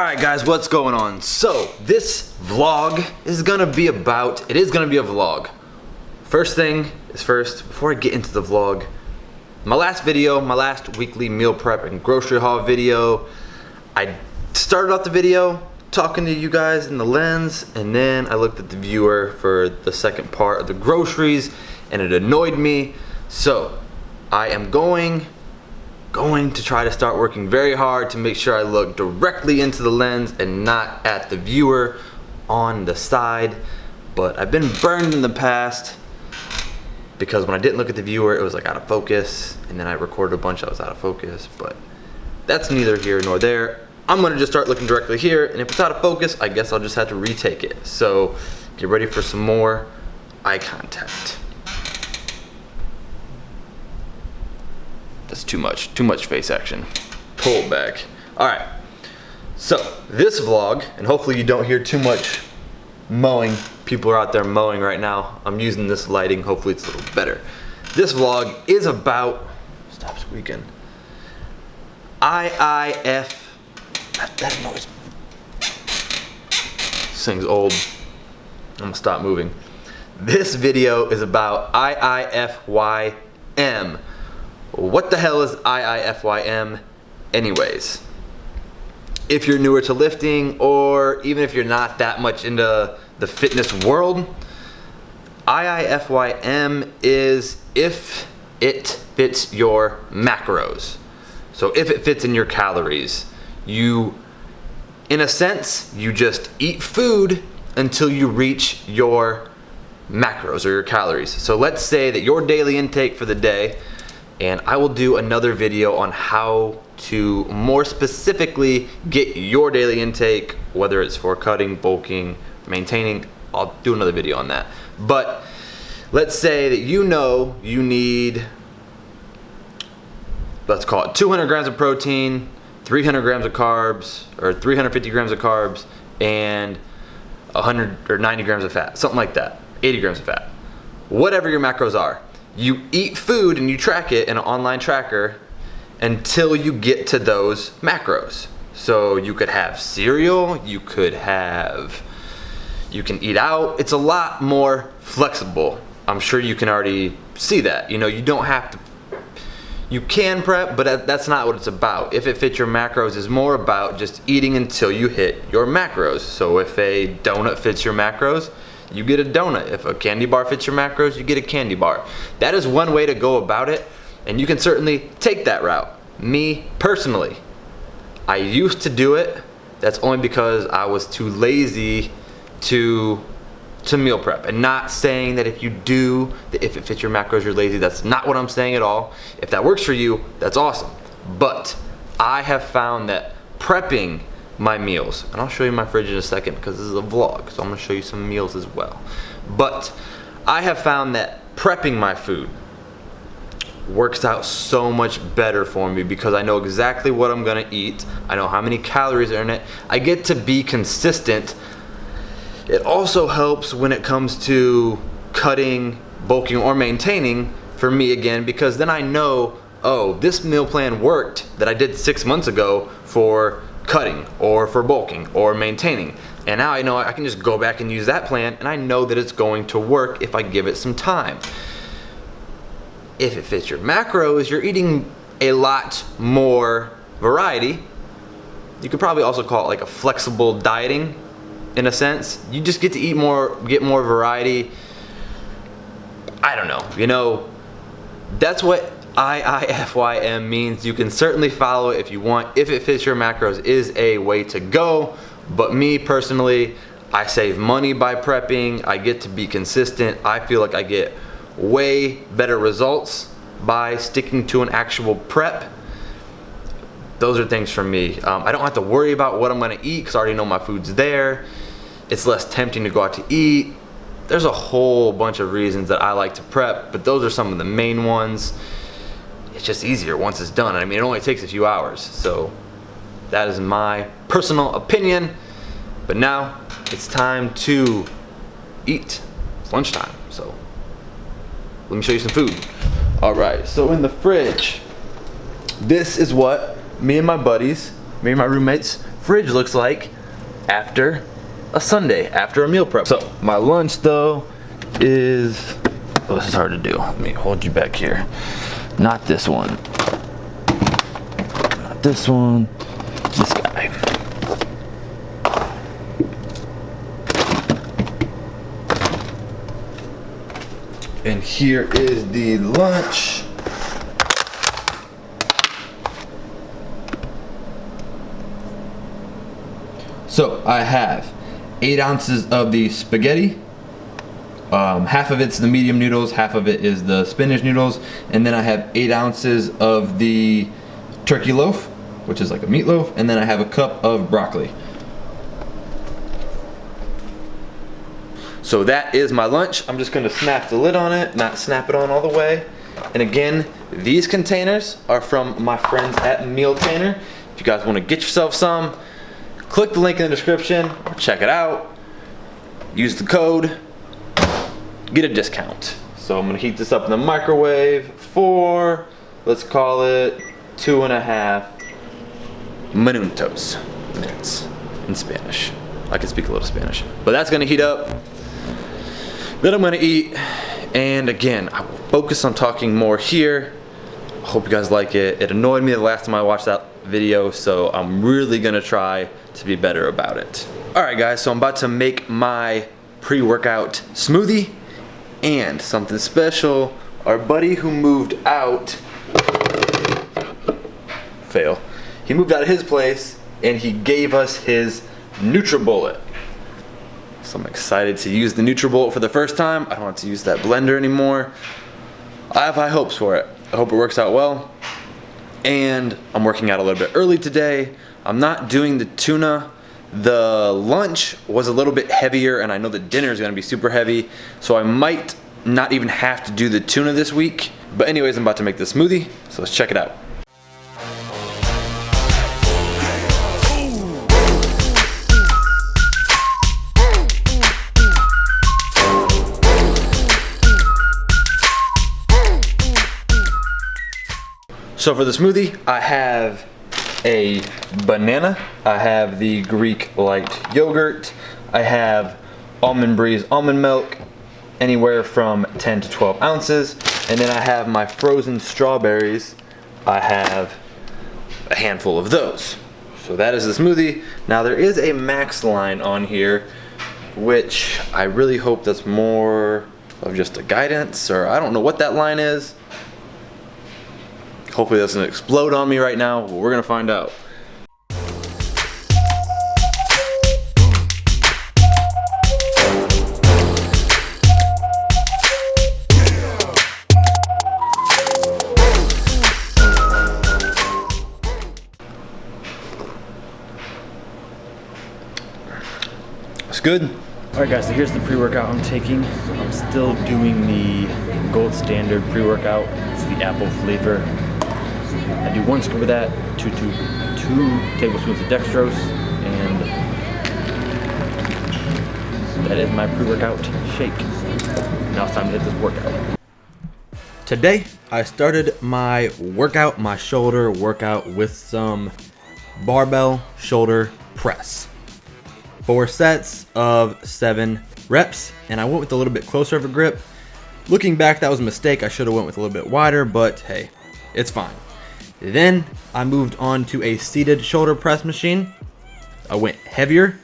Alright guys, what's going on? So, this vlog is gonna be a vlog. First thing is first, before I get into the vlog, my last weekly meal prep and grocery haul video, I started off the video talking to you guys in the lens, and then I looked at the viewer for the second part of the groceries, and it annoyed me. So, I am going to try to start working very hard to make sure I look directly into the lens and not at the viewer on the side. But I've been burned in the past because when I didn't look at the viewer, it was like out of focus, and then I recorded a bunch that was out of focus, but that's neither here nor there. I'm gonna just start looking directly here, and if it's out of focus, I guess I'll just have to retake it. So get ready for some more eye contact. That's too much face action. Pull it back. All right, so this vlog, and hopefully you don't hear too much mowing. People are out there mowing right now. I'm using this lighting, hopefully it's a little better. This vlog is about, stop squeaking, that noise. This thing's old. I'm gonna stop moving. This video is about IIFYM. What the hell is IIFYM anyways? If you're newer to lifting, or even if you're not that much into the fitness world, IIFYM is if it fits your macros. So if it fits in your calories, you, in a sense, you just eat food until you reach your macros or your calories. So let's say that your daily intake for the day, and I will do another video on how to more specifically get your daily intake, whether it's for cutting, bulking, maintaining. I'll do another video on that. But let's say that you know you need, let's call it 200 grams of protein, 300 grams of carbs, or 350 grams of carbs, and 100 or 90 grams of fat, something like that, 80 grams of fat. Whatever your macros are. You eat food and you track it in an online tracker until you get to those macros. So you could have cereal, you can eat out. It's a lot more flexible. I'm sure you can already see that. You know, you don't have to, you can prep, but that's not what it's about. If it fits your macros, is more about just eating until you hit your macros. So if a donut fits your macros, you get a donut. If a candy bar fits your macros, you get a candy bar. That is one way to go about it, and you can certainly take that route. Me, personally, I used to do it. That's only because I was too lazy to meal prep. And not saying that if it fits your macros, you're lazy. That's not what I'm saying at all. If that works for you, that's awesome. But I have found that prepping my meals, and I'll show you my fridge in a second because this is a vlog, so I'm gonna show you some meals as well. But I have found that prepping my food works out so much better for me because I know exactly what I'm gonna eat. I know how many calories are in it. I get to be consistent. It also helps when it comes to cutting, bulking, or maintaining for me again, because then I know, oh, this meal plan worked that I did 6 months ago for cutting or for bulking or maintaining, and now I know I can just go back and use that plan, and I know that it's going to work if I give it some time. If it fits your macros, you're eating a lot more variety. You could probably also call it like a flexible dieting in a sense. You just get to eat more, get more variety. I don't know, you know, that's what IIFYM means. You can certainly follow it if you want. If it fits your macros is a way to go, but me personally, I save money by prepping. I get to be consistent. I feel like I get way better results by sticking to an actual prep. Those are things for me. I don't have to worry about what I'm gonna eat because I already know my food's there. It's less tempting to go out to eat. There's a whole bunch of reasons that I like to prep, but those are some of the main ones. It's just easier once it's done. I mean, it only takes a few hours. So that is my personal opinion. But now it's time to eat. It's lunchtime, so let me show you some food. All right, so in the fridge, this is what me and my buddies, me and my roommates fridge looks like after a Sunday, after a meal prep. So my lunch though is, oh, this is hard to do. Let me hold you back here. Not this one. Not this one. This guy. And here is the lunch. So I have 8 ounces of the spaghetti. Half of it's the medium noodles, half of it is the spinach noodles, and then I have 8 ounces of the turkey loaf, which is like a meatloaf, and then I have a cup of broccoli. So that is my lunch. I'm just gonna snap the lid on it, not snap it on all the way. And again, these containers are from my friends at Mealtainer. If you guys wanna get yourself some, click the link in the description, or check it out. Use the code, get a discount. So I'm gonna heat this up in the microwave for, let's call it 2.5 minutes in Spanish. I can speak a little Spanish. But that's gonna heat up. Then I'm gonna eat, and again, I will focus on talking more here. I hope you guys like it. It annoyed me the last time I watched that video, so I'm really gonna try to be better about it. All right guys, so I'm about to make my pre-workout smoothie, and something special, our buddy who moved out, fail, he moved out of his place and he gave us his NutriBullet. So I'm excited to use the NutriBullet for the first time. I don't have to use that blender anymore. I have high hopes for it. I hope it works out well. And I'm working out a little bit early today. I'm not doing the tuna. The lunch was a little bit heavier, and I know the dinner is gonna be super heavy, so I might not even have to do the tuna this week. But anyways, I'm about to make this smoothie, so let's check it out. So for the smoothie, I have a banana, I have the Greek light yogurt, I have Almond Breeze almond milk, anywhere from 10 to 12 ounces, and then I have my frozen strawberries. I have a handful of those. So that is the smoothie. Now there is a max line on here, which I really hope that's more of just a guidance, or I don't know what that line is. Hopefully it doesn't explode on me right now, but we're gonna find out. It's good. Alright guys, so here's the pre-workout I'm taking. I'm still doing the gold standard pre-workout. It's the apple flavor. I do 1 scoop of that, 2 tablespoons of dextrose, and that is my pre-workout shake. Now it's time to hit this workout. Today, I started my workout, my shoulder workout, with some barbell shoulder press. 4 sets of 7 reps, and I went with a little bit closer of a grip. Looking back, that was a mistake. I should have went with a little bit wider, but hey, it's fine. Then I moved on to a seated shoulder press machine. I went heavier,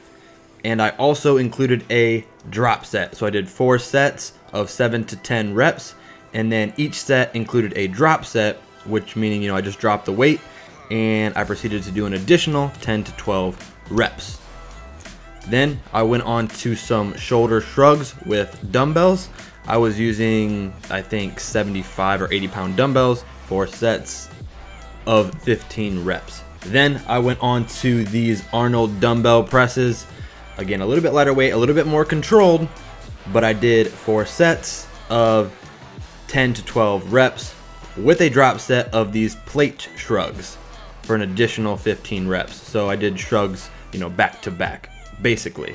and I also included a drop set. So I did 4 sets of 7 to 10 reps, and then each set included a drop set, which meaning, I just dropped the weight, and I proceeded to do an additional 10 to 12 reps. Then I went on to some shoulder shrugs with dumbbells. I was using, I think, 75 or 80 pound dumbbells, 4 sets of 15 reps. Then I went on to these Arnold Dumbbell Presses. Again, a little bit lighter weight, a little bit more controlled, but I did 4 sets of 10 to 12 reps with a drop set of these plate shrugs for an additional 15 reps. So I did shrugs, back to back, basically.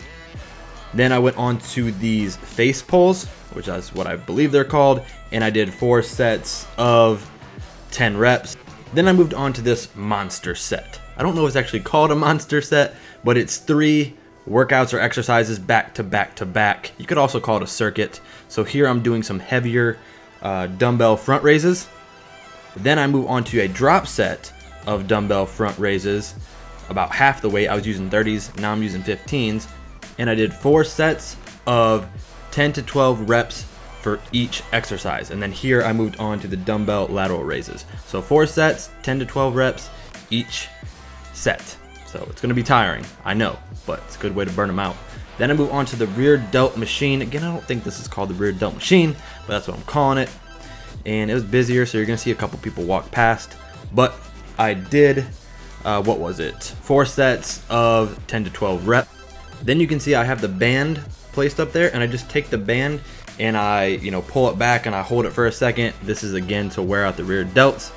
Then I went on to these face pulls, which is what I believe they're called, and I did 4 sets of 10 reps Then I moved on to this Monsterset. I don't know if it's actually called a Monsterset, but it's 3 workouts or exercises back to back to back. You could also call it a circuit. So here I'm doing some heavier dumbbell front raises. Then I move on to a drop set of dumbbell front raises, about half the weight. I was using 30s, now I'm using 15s. And I did 4 sets of 10 to 12 reps for each exercise. And then here I moved on to the dumbbell lateral raises. So 4 sets, 10 to 12 reps each set. So it's gonna be tiring, I know, but it's a good way to burn them out. Then I move on to the rear delt machine. Again, I don't think this is called the rear delt machine, but that's what I'm calling it. And it was busier, so you're gonna see a couple people walk past. But I did, 4 sets of 10 to 12 reps. Then you can see I have the band placed up there, and I just take the band and I, pull it back and I hold it for a second. This is again to wear out the rear delts.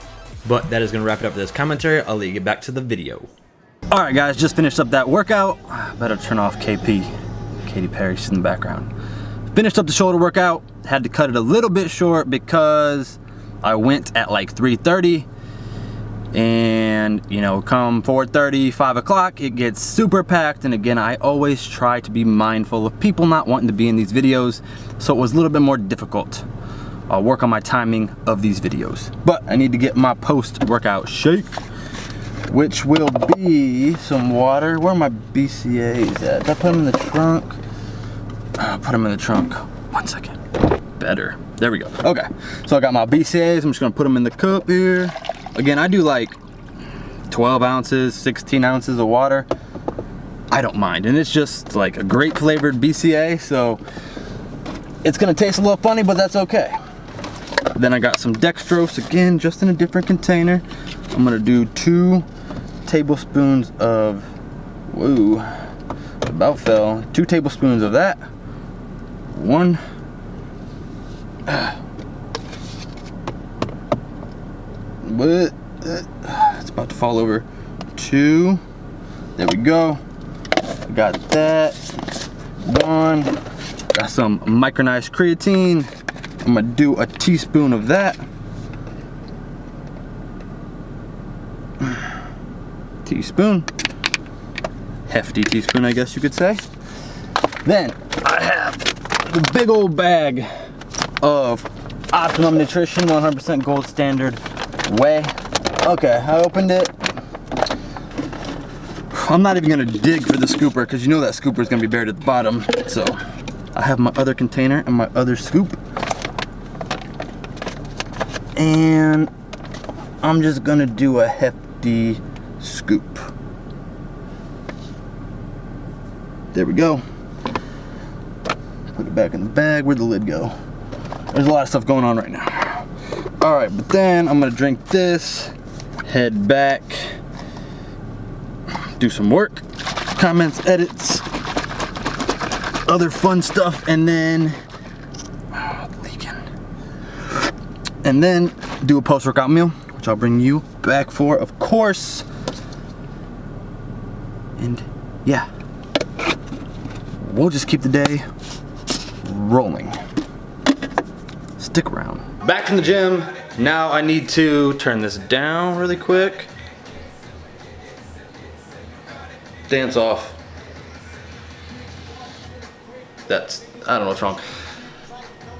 But that is gonna wrap it up for this commentary. I'll let you get back to the video. All right, guys, just finished up that workout. Better turn off KP. Katy Perry, she's in the background. Finished up the shoulder workout. Had to cut it a little bit short because I went at like 3:30. And come 4:30, 5 o'clock, it gets super packed. And again, I always try to be mindful of people not wanting to be in these videos. So it was a little bit more difficult. I'll work on my timing of these videos. But I need to get my post-workout shake, which will be some water. Where are my BCAAs at? Did I put them in the trunk? I'll put them in the trunk. 1 second. Better. There we go. Okay. So I got my BCAAs. I'm just going to put them in the cup here. Again, I do like 12 ounces, 16 ounces of water. I don't mind. And it's just like a great flavored BCA. So it's going to taste a little funny, but that's okay. Then I got some dextrose, again, just in a different container. I'm going to do 2 tablespoons of, whoa, about fell. 2 tablespoons of that. 1. But it's about to fall over. 2. There we go. Got that. 1. Got some micronized creatine. I'm gonna do a teaspoon of that. Teaspoon. Hefty teaspoon, I guess you could say. Then I have the big old bag of Optimum Nutrition 100% Gold Standard Whey. Okay, I opened it. I'm not even gonna dig for the scooper because you know that scooper is gonna be buried at the bottom. So I have my other container and my other scoop. And I'm just gonna do a hefty scoop. There we go. Put it back in the bag. Where'd the lid go? There's a lot of stuff going on right now. All right, but then I'm gonna drink this, head back, do some work, comments, edits, other fun stuff, and then and then do a post-workout meal, which I'll bring you back for, of course. And yeah, we'll just keep the day rolling. Stick around. Back from the gym. Now I need to turn this down really quick. Dance off. I don't know what's wrong.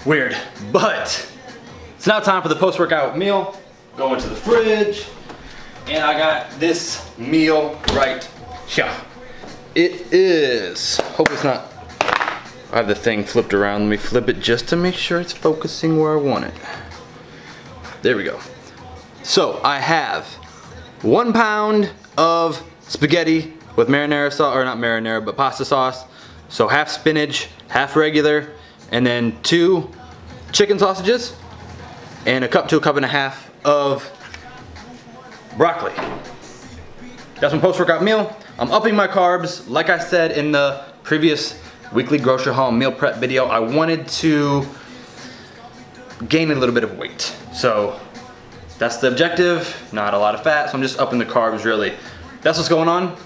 Weird, but it's now time for the post-workout meal. Go into the fridge, and I got this meal right here. It is, hope it's not, I have the thing flipped around. Let me flip it just to make sure it's focusing where I want it. There we go. So I have 1 pound of spaghetti with marinara sauce, or not marinara, but pasta sauce. So half spinach, half regular, and then 2 chicken sausages, and a cup to a cup and a half of broccoli. That's my post-workout meal. I'm upping my carbs. Like I said in the previous weekly grocery haul meal prep video, I wanted to gain a little bit of weight. So that's the objective, not a lot of fat, so I'm just upping the carbs really. That's what's going on.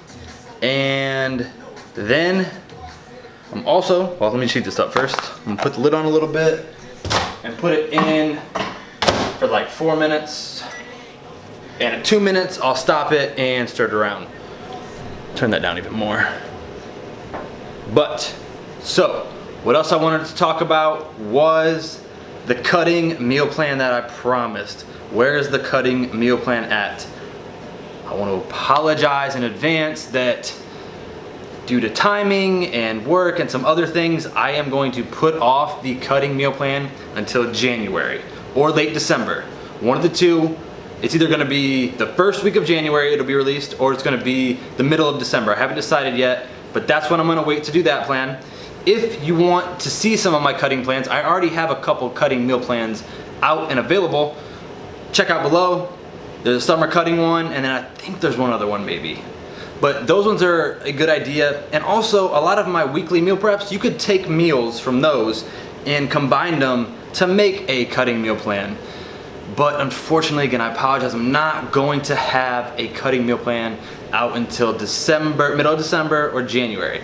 And then I'm also, well, let me heat this up first. I'm gonna put the lid on a little bit and put it in for like 4 minutes. And at 2 minutes, I'll stop it and stir it around. Turn that down even more. But, so, what else I wanted to talk about was the cutting meal plan that I promised. Where is the cutting meal plan at? I want to apologize in advance that due to timing and work and some other things, I am going to put off the cutting meal plan until January or late December. One of the two. It's either gonna be the first week of January it'll be released, or it's gonna be the middle of December. I haven't decided yet, but that's when I'm gonna wait to do that plan. If you want to see some of my cutting plans, I already have a couple cutting meal plans out and available. Check out below. There's a summer cutting one, and then I think there's one other one maybe. But those ones are a good idea. And also, a lot of my weekly meal preps, you could take meals from those and combine them to make a cutting meal plan. But unfortunately, again, I apologize, I'm not going to have a cutting meal plan out until December, middle of December or January.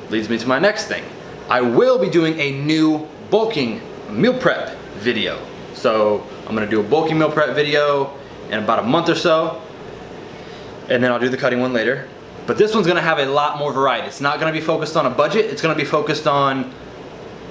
Leads me to my next thing. I will be doing a new bulking meal prep video. So I'm gonna do a bulking meal prep video in about a month or so, and then I'll do the cutting one later. But this one's gonna have a lot more variety. It's not gonna be focused on a budget, it's gonna be focused on,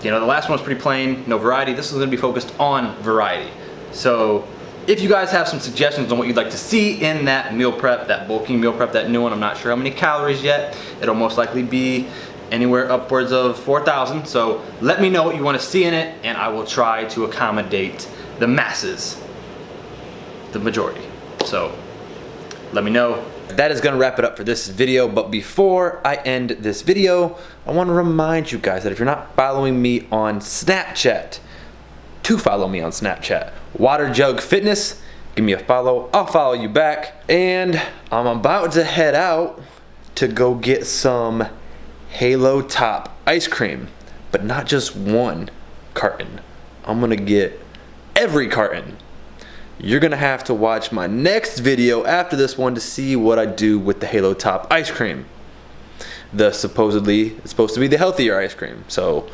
you know, the last one was pretty plain, no variety. This is gonna be focused on variety. So if you guys have some suggestions on what you'd like to see in that meal prep, that bulking meal prep, that new one, I'm not sure how many calories yet. It'll most likely be anywhere upwards of 4,000. So let me know what you wanna see in it, and I will try to accommodate the masses, the majority. So let me know. That is gonna wrap it up for this video, but before I end this video, I wanna remind you guys that if you're not following me on Snapchat, to follow me on Snapchat. Water Jug Fitness, give me a follow, I'll follow you back. And I'm about to head out to go get some Halo Top ice cream, but not just one carton. I'm gonna get every carton. You're gonna have to watch my next video after this one to see what I do with the Halo Top ice cream. It's supposed to be the healthier ice cream. So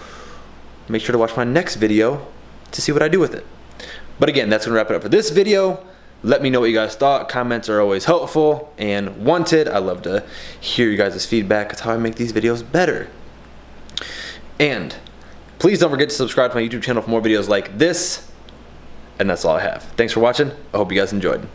make sure to watch my next video to see what I do with it. But again, that's gonna wrap it up for this video. Let me know what you guys thought. Comments are always helpful and wanted. I love to hear you guys' feedback. It's how I make these videos better. And please don't forget to subscribe to my YouTube channel for more videos like this. And that's all I have. Thanks for watching. I hope you guys enjoyed.